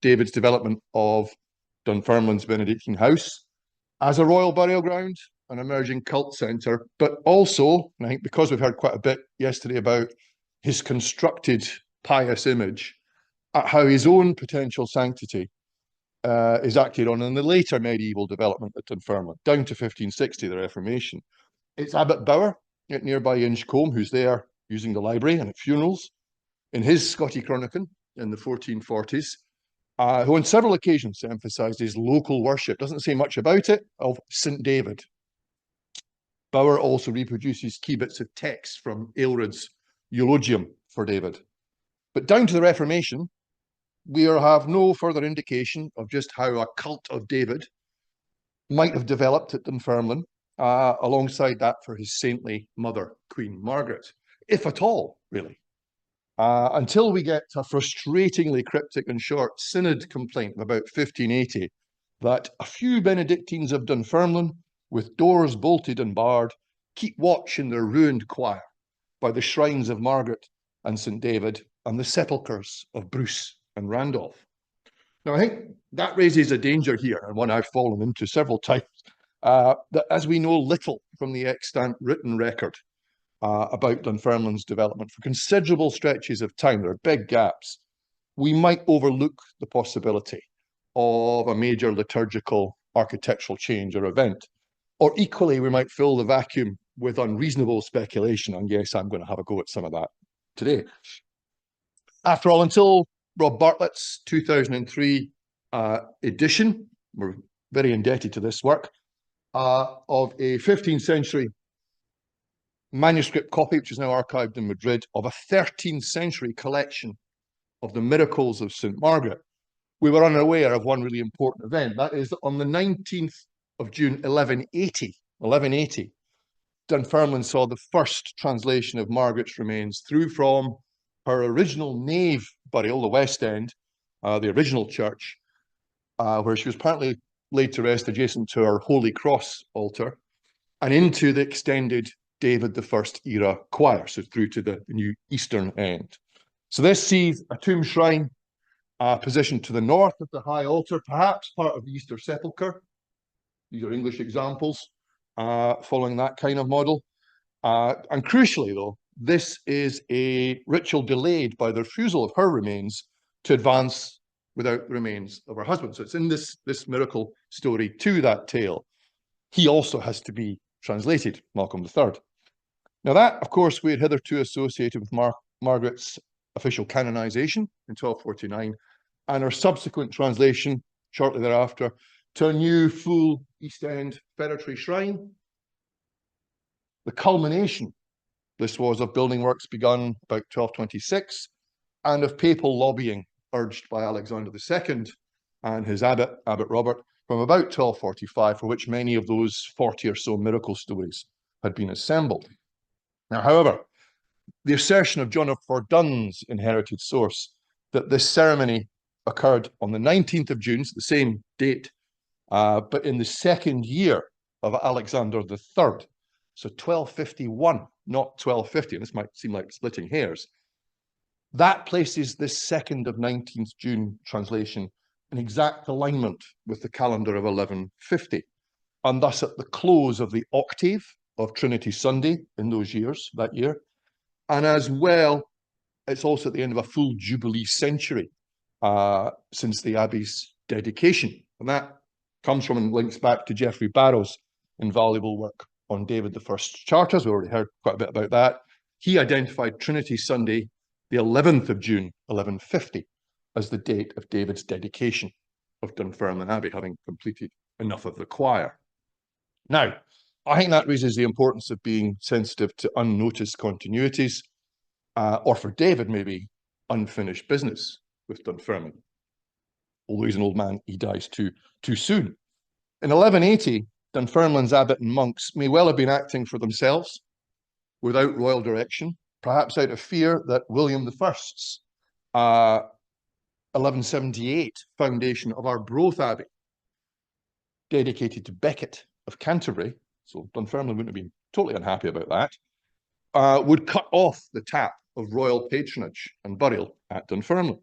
David's development of Dunfermline's Benedictine house as a royal burial ground, an emerging cult centre, but also, and I think because we've heard quite a bit yesterday about his constructed pious image, at how his own potential sanctity is acted on in the later medieval development at Dunfermline, down to 1560, the Reformation. It's Abbot Bower at nearby Inchcolm, who's there using the library and at funerals, in his Scotty Chronicon in the 1440s, who on several occasions emphasised his local worship, doesn't say much about it, of St David. Bower also reproduces key bits of text from Aelred's eulogium for David. But down to the Reformation, we have no further indication of just how a cult of David might have developed at Dunfermline, alongside that for his saintly mother, Queen Margaret, if at all, really. Until we get a frustratingly cryptic and short synod complaint of about 1580 that a few Benedictines of Dunfermline, with doors bolted and barred, keep watch in their ruined choir by the shrines of Margaret and St David and the sepulchres of Bruce and Randolph. Now, I think that raises a danger here, and one I've fallen into several times, that as we know little from the extant written record about Dunfermline's development for considerable stretches of time, there are big gaps, we might overlook the possibility of a major liturgical architectural change or event. Or equally, we might fill the vacuum with unreasonable speculation, and yes, I'm going to have a go at some of that today. After all, until Rob Bartlett's 2003 edition, we're very indebted to this work, of a 15th century manuscript copy, which is now archived in Madrid, of a 13th century collection of the miracles of St. Margaret, we were unaware of one really important event. That is that on the 19th of June, 1180, Dunfermline saw the first translation of Margaret's remains through from her original nave burial, the West End, the original church, where she was apparently laid to rest adjacent to her Holy Cross altar, and into the extended David I era choir, so through to the new eastern end. So this sees a tomb shrine positioned to the north of the high altar, perhaps part of the Easter sepulchre. These are English examples following that kind of model. And crucially, though, this is a ritual delayed by the refusal of her remains to advance without the remains of her husband. So it's in this miracle story to that tale. He also has to be translated, Malcolm III. Now that, of course, we had hitherto associated with Margaret's official canonization in 1249 and her subsequent translation shortly thereafter to a new full East End feretory shrine. The culmination, this was, of building works begun about 1226 and of papal lobbying urged by Alexander II and his abbot, Abbot Robert, from about 1245, for which many of those 40 or so miracle stories had been assembled. Now, however, the assertion of John of Fordun's inherited source that this ceremony occurred on the 19th of June, so the same date, but in the second year of Alexander III, so 1251, not 1250, and this might seem like splitting hairs, that places this 2nd of 19th June translation in exact alignment with the calendar of 1150, and thus at the close of the octave of Trinity Sunday in those years, that year. And as well, it's also at the end of a full Jubilee century since the Abbey's dedication. And that comes from and links back to Geoffrey Barrow's invaluable work on David I's charters. We already heard quite a bit about that. He identified Trinity Sunday, the 11th of June, 1150, as the date of David's dedication of Dunfermline Abbey, having completed enough of the choir. Now, I think that raises the importance of being sensitive to unnoticed continuities, or for David, maybe unfinished business with Dunfermline. Although he's an old man, he dies too soon. In 1180, Dunfermline's abbot and monks may well have been acting for themselves, without royal direction, perhaps out of fear that William I's 1178 foundation of Arbroath Abbey, dedicated to Becket of Canterbury, so Dunfermline wouldn't have been totally unhappy about that, would cut off the tap of royal patronage and burial at Dunfermline.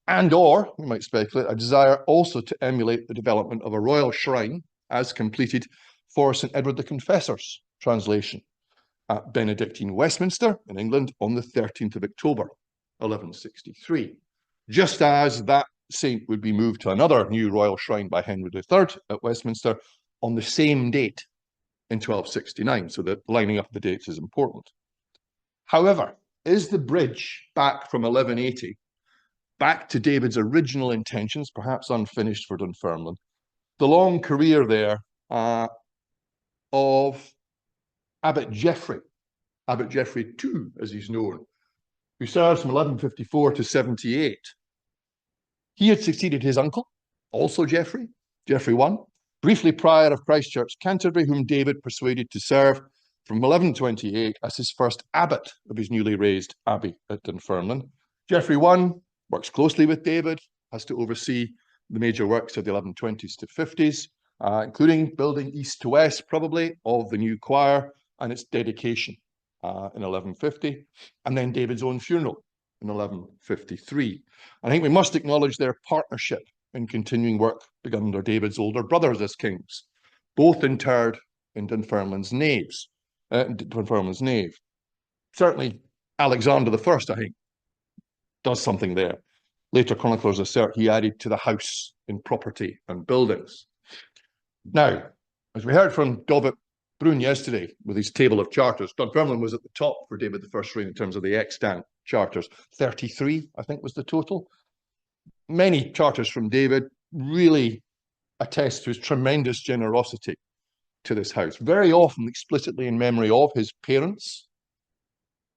and or, we might speculate, a desire also to emulate the development of a royal shrine as completed for St. Edward the Confessor's translation at Benedictine Westminster in England on the 13th of October, 1163. Just as that saint would be moved to another new royal shrine by Henry III at Westminster on the same date in 1269, so that lining up the dates is important. However, is the bridge back from 1180 back to David's original intentions, perhaps unfinished for Dunfermline, the long career there of Abbot Geoffrey II, as he's known, who serves from 1154 to 78. He had succeeded his uncle, also Geoffrey I, briefly prior of Christ Church, Canterbury, whom David persuaded to serve from 1128 as his first abbot of his newly raised abbey at Dunfermline. Geoffrey I works closely with David, has to oversee the major works of the 1120s to 50s, including building east to west, probably, of the new choir and its dedication in 1150, and then David's own funeral in 1153. I think we must acknowledge their partnership in continuing work begun under David's older brothers as kings, both interred in Dunfermline's nave. Certainly, Alexander I, I think, does something there. Later chroniclers assert he added to the house in property and buildings. Now, as we heard from David Brun yesterday with his table of charters, Dunfermline was at the top for David I's reign in terms of the extant charters. 33, I think, was the total. Many charters from David really attest to his tremendous generosity to this house, very often explicitly in memory of his parents,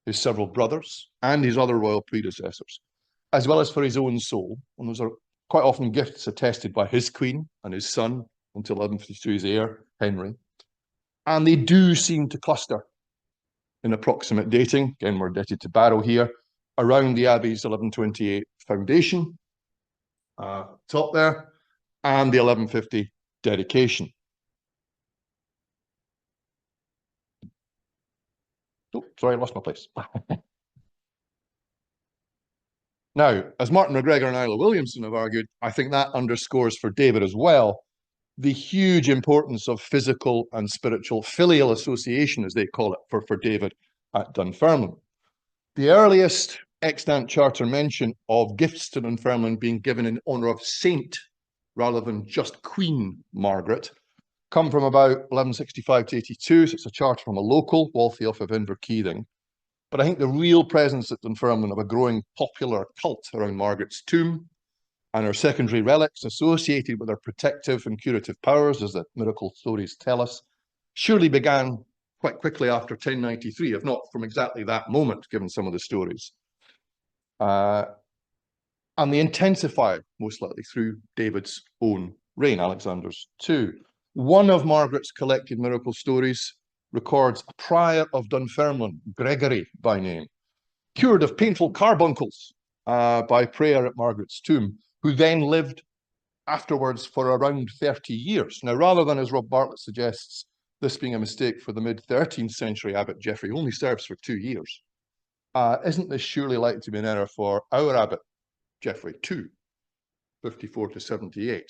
his several brothers, and his other royal predecessors, as well as for his own soul. And those are quite often gifts attested by his queen and his son until 1152's heir, Henry. And they do seem to cluster in approximate dating. Again, we're indebted to Barrow here, around the Abbey's 1128 foundation, top there, and the 1150 dedication. Oh, sorry, I lost my place. Now, as Martin McGregor and Isla Williamson have argued, I think that underscores for David as well the huge importance of physical and spiritual filial association, as they call it, for David at Dunfermline. The earliest extant charter mention of gifts to Dunfermline being given in honour of Saint rather than just Queen Margaret come from about 1165 to 82, so it's a charter from a local, Waltheof of Inverkeithing. But I think the real presence at Dunfermline of a growing popular cult around Margaret's tomb and her secondary relics associated with her protective and curative powers, as the miracle stories tell us, surely began quite quickly after 1093, if not from exactly that moment, given some of the stories. And they intensified, most likely, through David's own reign, Alexander's too. One of Margaret's collected miracle stories records a prior of Dunfermline, Gregory by name, cured of painful carbuncles by prayer at Margaret's tomb, who then lived afterwards for around 30 years. Now, rather than, as Rob Bartlett suggests, this being a mistake for the mid-13th century Abbot Geoffrey, only serves for 2 years, isn't this surely likely to be an error for our Abbot Geoffrey II, 54 to 78?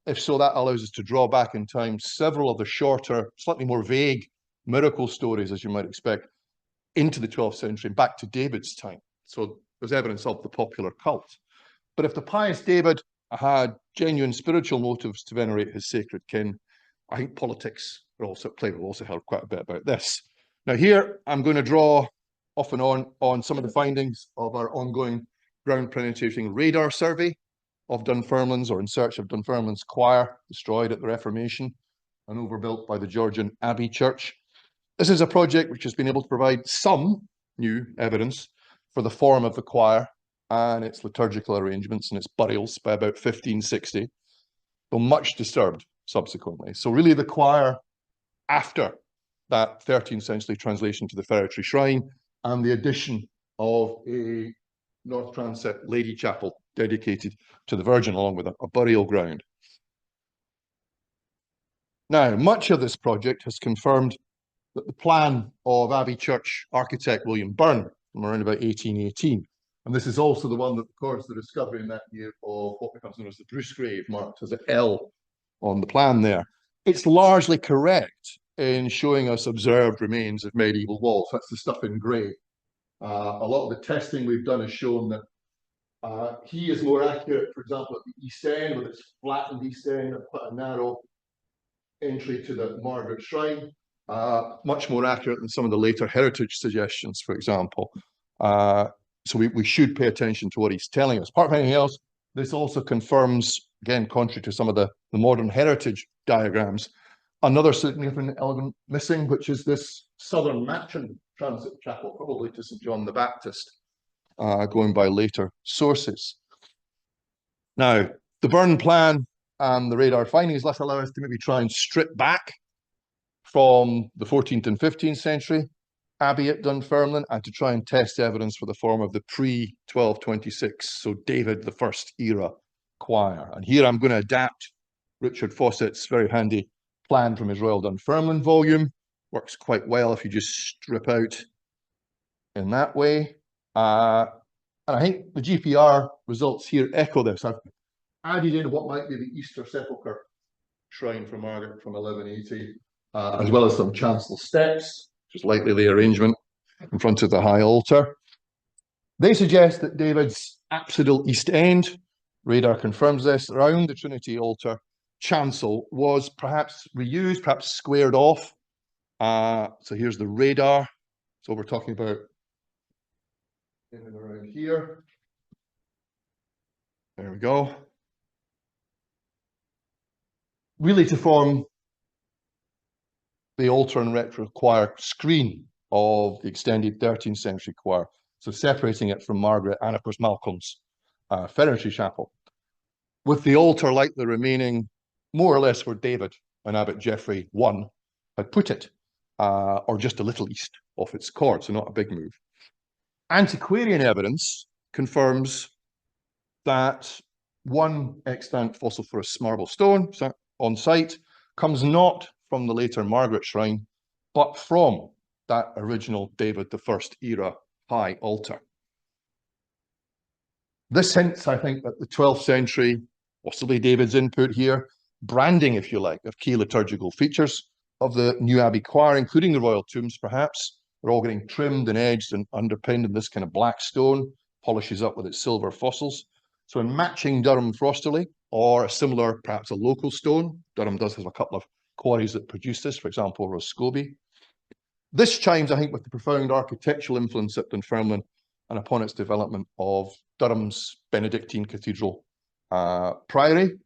If so, that allows us to draw back in time several of the shorter, slightly more vague miracle stories, as you might expect, into the 12th century, back to David's time. So there's evidence of the popular cult. But if the pious David had genuine spiritual motives to venerate his sacred kin, I think politics are also at play. We've also heard quite a bit about this. Now here, I'm going to draw off and on some of the findings of our ongoing ground penetrating radar survey of Dunfermline's, or in search of Dunfermline's choir, destroyed at the Reformation and overbuilt by the Georgian Abbey Church. This is a project which has been able to provide some new evidence for the form of the choir and its liturgical arrangements and its burials by about 1560, though much disturbed subsequently. So really the choir after that 13th century translation to the Ferretry Shrine and the addition of a north transept Lady Chapel dedicated to the Virgin, along with a burial ground. Now, much of this project has confirmed that the plan of Abbey Church architect William Byrne from around about 1818 And this is also the one that records the discovery in that year of what becomes known as the Bruce grave, marked as an L on the plan there. It's largely correct in showing us observed remains of medieval walls. That's the stuff in grey. A lot of the testing we've done has shown that he is more accurate, for example, at the east end, with its flattened east end and quite a narrow entry to the Margaret Shrine, much more accurate than some of the later heritage suggestions, for example. So we should pay attention to what he's telling us. Apart from anything else, this also confirms, again, contrary to some of the modern heritage diagrams, another significant element missing, which is this southern matron transit chapel, probably to St. John the Baptist, going by later sources. Now, the burn plan and the radar findings let allow us to maybe try and strip back from the 14th and 15th century abbey at Dunfermline and to try and test evidence for the form of the pre-1226, so David I era choir. And here I'm going to adapt Richard Fawcett's very handy plan from his Royal Dunfermline volume. Works quite well if you just strip out in that way. And I think the GPR results here echo this. I've added in what might be the Easter Sepulchre shrine for Margaret from 1180, as well as some chancel steps, just likely the arrangement in front of the high altar. They suggest that David's apsidal east end, radar confirms this, around the Trinity altar chancel was perhaps reused, perhaps squared off. So here's the radar. So we're talking about in and around here. There we go. Really to form the altar and rectory choir screen of the extended 13th century choir. So separating it from Margaret and, of course, Malcolm's Ferretry Chapel. With the altar like the remaining, more or less where David and Abbot Geoffrey I had put it, or just a little east off its chord, so not a big move. Antiquarian evidence confirms that one extant fossiliferous marble stone on site comes not from the later Margaret Shrine, but from that original David I era high altar. This hints, I think, at the 12th century, possibly David's input here, branding, if you like, of key liturgical features of the new abbey choir, including the royal tombs, perhaps. They're all getting trimmed and edged and underpinned in this kind of black stone, polishes up with its silver fossils. So in matching Durham Frosterley, or a similar, perhaps a local stone, Durham does have a couple of quarries that produce this, for example, Roscoby. This chimes, I think, with the profound architectural influence at Dunfermline and upon its development of Durham's Benedictine Cathedral Priory,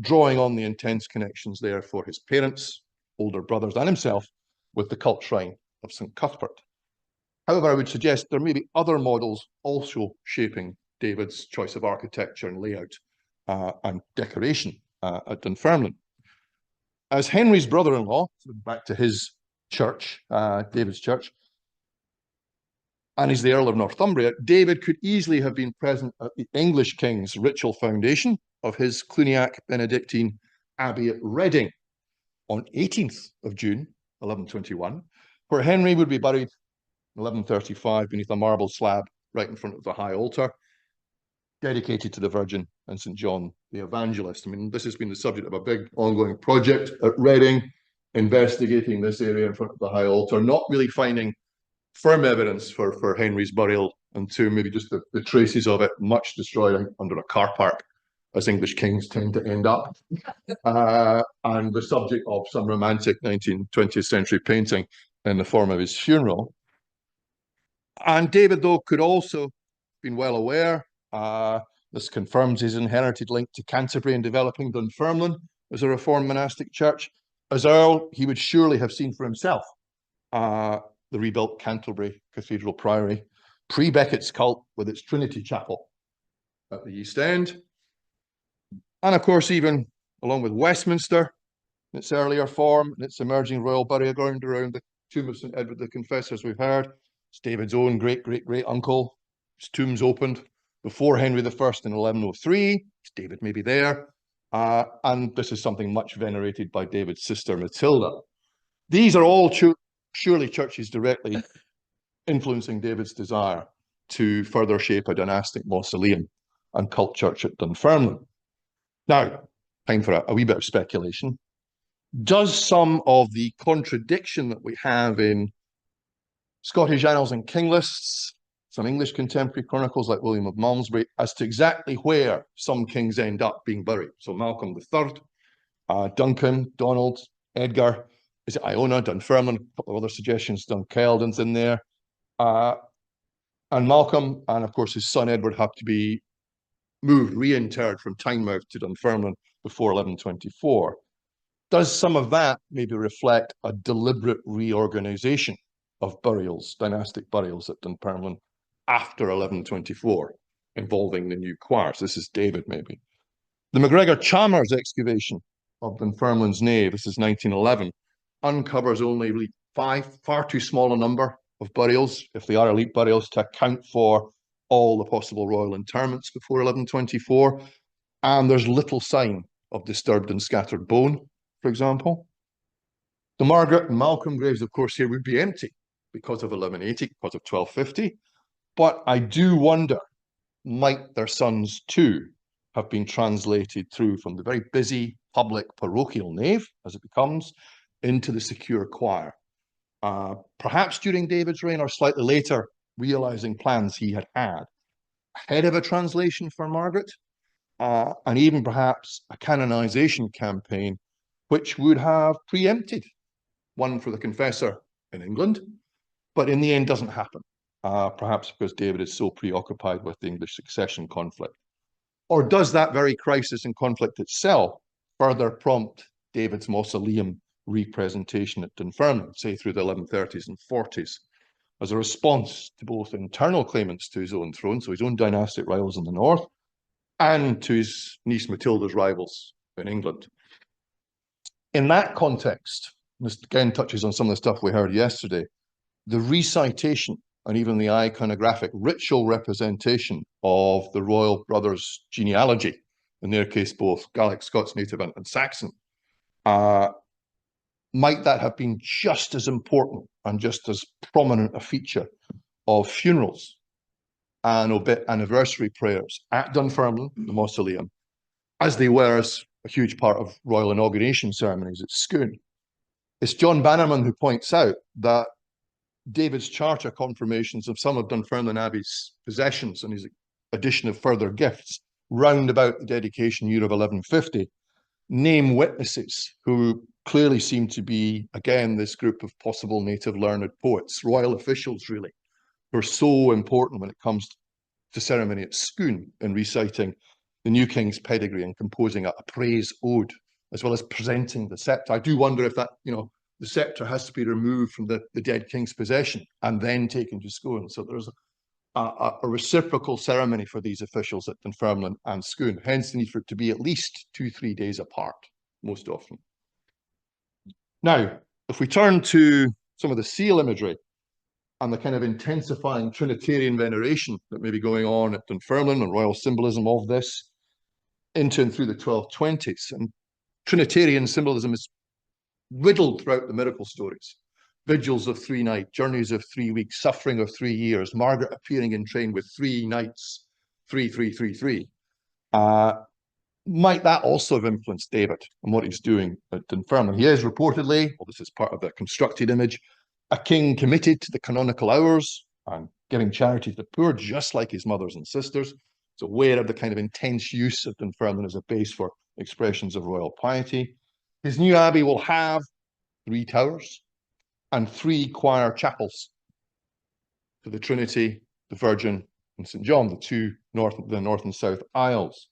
drawing on the intense connections there for his parents, older brothers, and himself with the cult shrine of St. Cuthbert. However, I would suggest there may be other models also shaping David's choice of architecture and layout and decoration at Dunfermline. As Henry's brother-in-law, back to his church, David's church, and he's the Earl of Northumbria, David could easily have been present at the English king's ritual foundation of his Cluniac Benedictine Abbey at Reading on 18th of June, 1121, where Henry would be buried in 1135 beneath a marble slab right in front of the high altar, dedicated to the Virgin and St. John the Evangelist. I mean, this has been the subject of a big ongoing project at Reading, investigating this area in front of the high altar, not really finding firm evidence for Henry's burial and tomb, maybe just the traces of it, much destroyed under a car park, as English kings tend to end up, and the subject of some romantic 19th, 20th century painting in the form of his funeral. And David, though, could also have been well aware, this confirms his inherited link to Canterbury in developing Dunfermline as a reformed monastic church. As Earl, he would surely have seen for himself the rebuilt Canterbury Cathedral Priory, pre-Becket's cult with its Trinity Chapel at the East End. And of course, even along with Westminster, in its earlier form, and its emerging royal burial ground around the tomb of St. Edward the Confessor, as we've heard, it's David's own great-great-great-uncle. His tomb's opened before Henry I in 1103. It's David maybe there. And this is something much venerated by David's sister Matilda. These are all surely churches directly influencing David's desire to further shape a dynastic mausoleum and cult church at Dunfermline. Now, time for a wee bit of speculation. Does some of the contradiction that we have in Scottish annals and king lists, some English contemporary chronicles like William of Malmesbury, as to exactly where some kings end up being buried? So Malcolm III, Duncan, Donald, Edgar, is it Iona, Dunfermline, a couple of other suggestions, Dunkelden's in there. And Malcolm, and of course his son Edward, have to be moved, reinterred from Tynemouth to Dunfermline before 1124. Does some of that maybe reflect a deliberate reorganization of burials, dynastic burials at Dunfermline after 1124, involving the new choirs? This is David, maybe. The MacGregor Chalmers excavation of Dunfermline's nave, this is 1911, uncovers only really far too small a number of burials, if they are elite burials, to account for all the possible royal interments before 1124. And there's little sign of disturbed and scattered bone, for example. The Margaret and Malcolm graves, of course, here would be empty because of 1180, because of 1250. But I do wonder, might their sons too have been translated through from the very busy public parochial nave, as it becomes, into the secure choir? Perhaps during David's reign or slightly later, realizing plans he had ahead of a translation for Margaret, and even perhaps a canonization campaign, which would have preempted one for the confessor in England, but in the end doesn't happen, perhaps because David is so preoccupied with the English succession conflict. Or does that very crisis and conflict itself further prompt David's mausoleum representation at Dunfermline, say through the 1130s and 40s, as a response to both internal claimants to his own throne, so his own dynastic rivals in the north, and to his niece Matilda's rivals in England? In that context, this again touches on some of the stuff we heard yesterday, the recitation and even the iconographic ritual representation of the royal brothers' genealogy, in their case both Gaelic, Scots native and Saxon, might that have been just as important and just as prominent a feature of funerals and anniversary prayers at Dunfermline, the mausoleum, as they were as a huge part of royal inauguration ceremonies at Scone? It's John Bannerman who points out that David's charter confirmations of some of Dunfermline Abbey's possessions and his addition of further gifts round about the dedication year of 1150 name witnesses who clearly seem to be, again, this group of possible native learned poets, royal officials really, who are so important when it comes to ceremony at Scone in reciting the new king's pedigree and composing a praise ode, as well as presenting the scepter. I do wonder if that, the scepter has to be removed from the dead king's possession and then taken to Scone. So there's a reciprocal ceremony for these officials at Dunfermline and Scone, hence the need for it to be at least 2-3 days apart, most often. Now, if we turn to some of the seal imagery and the kind of intensifying Trinitarian veneration that may be going on at Dunfermline and royal symbolism of this into and through the 1220s, and Trinitarian symbolism is riddled throughout the miracle stories. Vigils of 3 nights, journeys of 3 weeks, suffering of 3 years, Margaret appearing in train with 3 nights, 3, 3, 3, 3. Might that also have influenced David and what he's doing at Dunfermline? He is reportedly, well, this is part of the constructed image, a king committed to the canonical hours and giving charity to the poor, just like his mothers and sisters. So aware of the kind of intense use of Dunfermline as a base for expressions of royal piety. His new abbey will have 3 towers and 3 choir chapels for the Trinity, the Virgin, and St. John, the north and south aisles.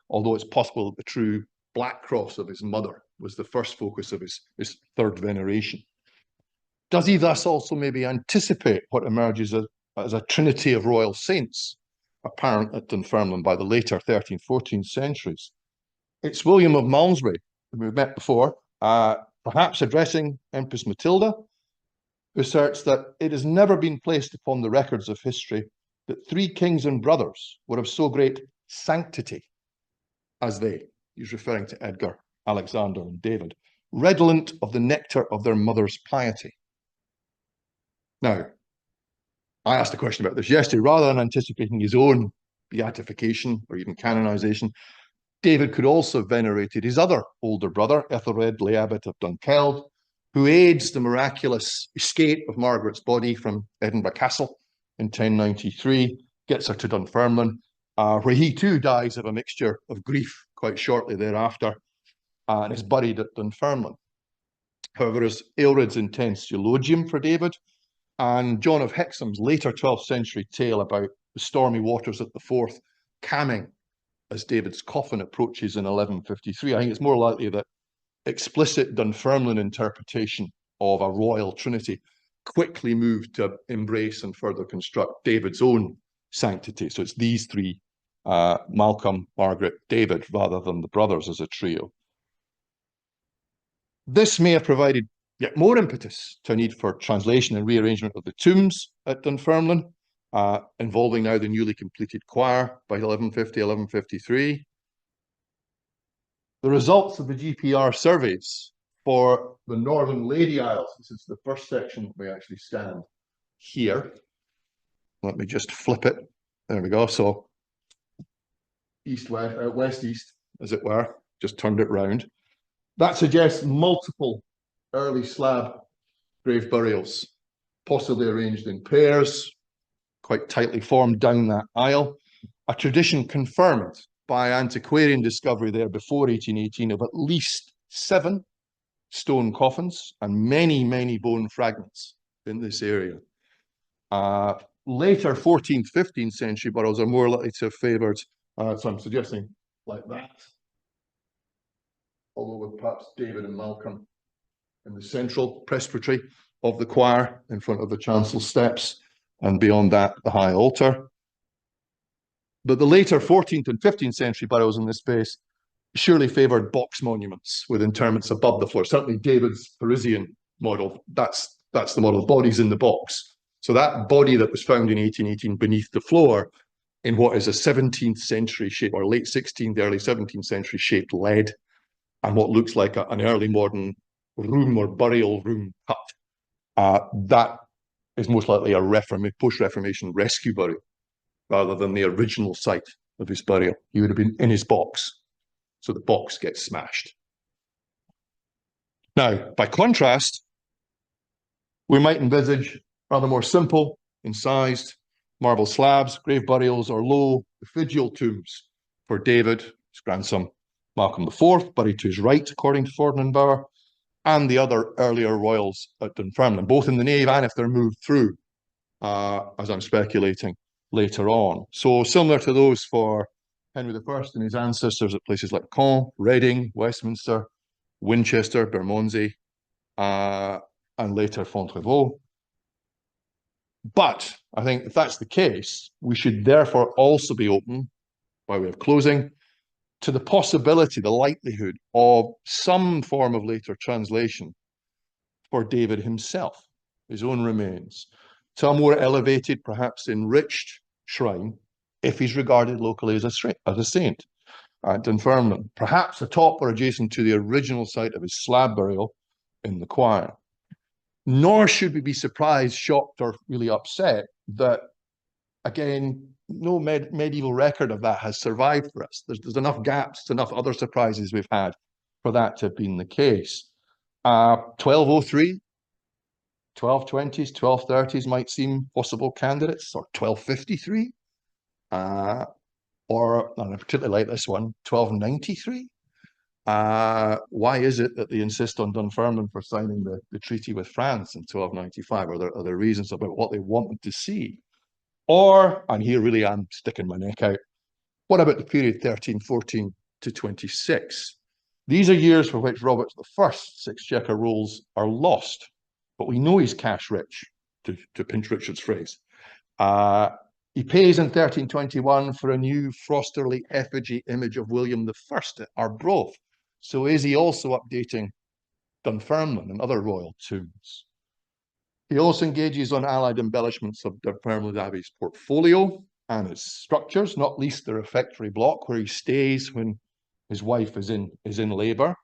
Although it's possible that the true black cross of his mother was the first focus of his third veneration. Does he thus also maybe anticipate what emerges as a trinity of royal saints apparent at Dunfermline by the later 13th, 14th centuries? It's William of Malmesbury, whom we've met before, perhaps addressing Empress Matilda, who asserts that it has never been placed upon the records of history that 3 kings and brothers were of so great sanctity as they, he's referring to Edgar, Alexander, and David, redolent of the nectar of their mother's piety. Now, I asked a question about this yesterday. Rather than anticipating his own beatification or even canonization, David could also have venerated his other older brother, Ethelred, lay abbot of Dunkeld, who aids the miraculous escape of Margaret's body from Edinburgh Castle in 1093, gets her to Dunfermline, where he too dies of a mixture of grief quite shortly thereafter, and is buried at Dunfermline. However, there's Aelred's intense eulogium for David, and John of Hexham's later 12th century tale about the stormy waters at the Forth calming as David's coffin approaches in 1153. I think it's more likely that explicit Dunfermline interpretation of a royal trinity quickly moved to embrace and further construct David's own sanctity. So it's these three, Malcolm, Margaret, David, rather than the brothers as a trio. This may have provided yet more impetus to a need for translation and rearrangement of the tombs at Dunfermline, involving now the newly completed choir by 1150, 1153. The results of the GPR surveys for the Northern Lady Isles, this is the first section we actually stand here. Let me just flip it. There we go. So east-west, west-east, as it were, just turned it round. That suggests multiple early slab grave burials, possibly arranged in pairs, quite tightly formed down that aisle. A tradition confirmed by antiquarian discovery there before 1818 of at least 7 stone coffins and many, many bone fragments in this area. Later 14th, 15th century burials are more likely to have favoured, so I'm suggesting like that, although with perhaps David and Malcolm in the central presbytery of the choir in front of the chancel steps, and beyond that, the high altar. But the later 14th and 15th century burials in this space surely favoured box monuments with interments above the floor. Certainly David's Parisian model, that's the model of bodies in the box. So that body that was found in 1818 beneath the floor in what is a 17th century shape, or late 16th, early 17th century shaped lead, and what looks like an early modern room or burial room cut, that is most likely a post-Reformation rescue burial, rather than the original site of his burial. He would have been in his box, so the box gets smashed. Now, by contrast, we might envisage rather more simple, incised marble slabs, grave burials, or low effigial tombs for David, his grandson Malcolm IV, buried to his right, according to Fordingbauer, and the other earlier royals at Dunfermline, both in the nave and if they're moved through, as I'm speculating later on. So similar to those for Henry I and his ancestors at places like Caen, Reading, Westminster, Winchester, Bermondsey, and later Fontevraud. But I think if that's the case, we should therefore also be open, by way of closing, to the possibility, the likelihood of some form of later translation for David himself, his own remains, to a more elevated, perhaps enriched shrine, if he's regarded locally as a saint at Dunfermline, perhaps atop or adjacent to the original site of his slab burial in the choir. Nor should we be surprised, shocked, or really upset that, again, no medieval record of that has survived for us. There's enough gaps, enough other surprises we've had for that to have been the case. 1203, 1220s, 1230s might seem possible candidates, or 1253, or, and I particularly like this one, 1293. Why is it that they insist on Dunfermline for signing the treaty with France in 1295? Are there reasons about what they wanted to see? Or, and here really I'm sticking my neck out, what about the period 1314 to 26? These are years for which Robert I's exchequer rolls are lost, but we know he's cash rich, to pinch Richard's phrase. He pays in 1321 for a new Frosterly effigy image of William I at Arbroath. So is he also updating Dunfermline and other royal tombs? He also engages on allied embellishments of Dunfermline Abbey's portfolio and its structures, not least the refectory block where he stays when his wife is in labour.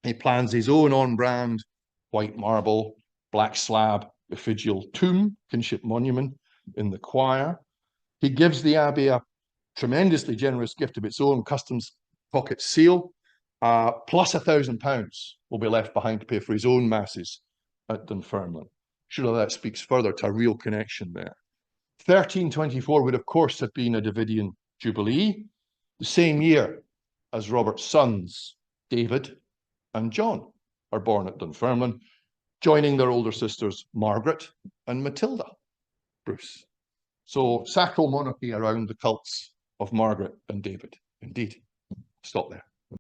He plans his own on-brand white marble, black slab, effigial tomb, kinship monument, in the choir. He gives the abbey a tremendously generous gift of its own, customs pocket seal, plus £1,000 will be left behind to pay for his own masses at Dunfermline. Surely that speaks further to a real connection there. 1324 would, of course, have been a Davidian Jubilee, the same year as Robert's sons, David and John, are born at Dunfermline, joining their older sisters, Margaret and Matilda Bruce. So sacral monarchy around the cults of Margaret and David, indeed. Stop there.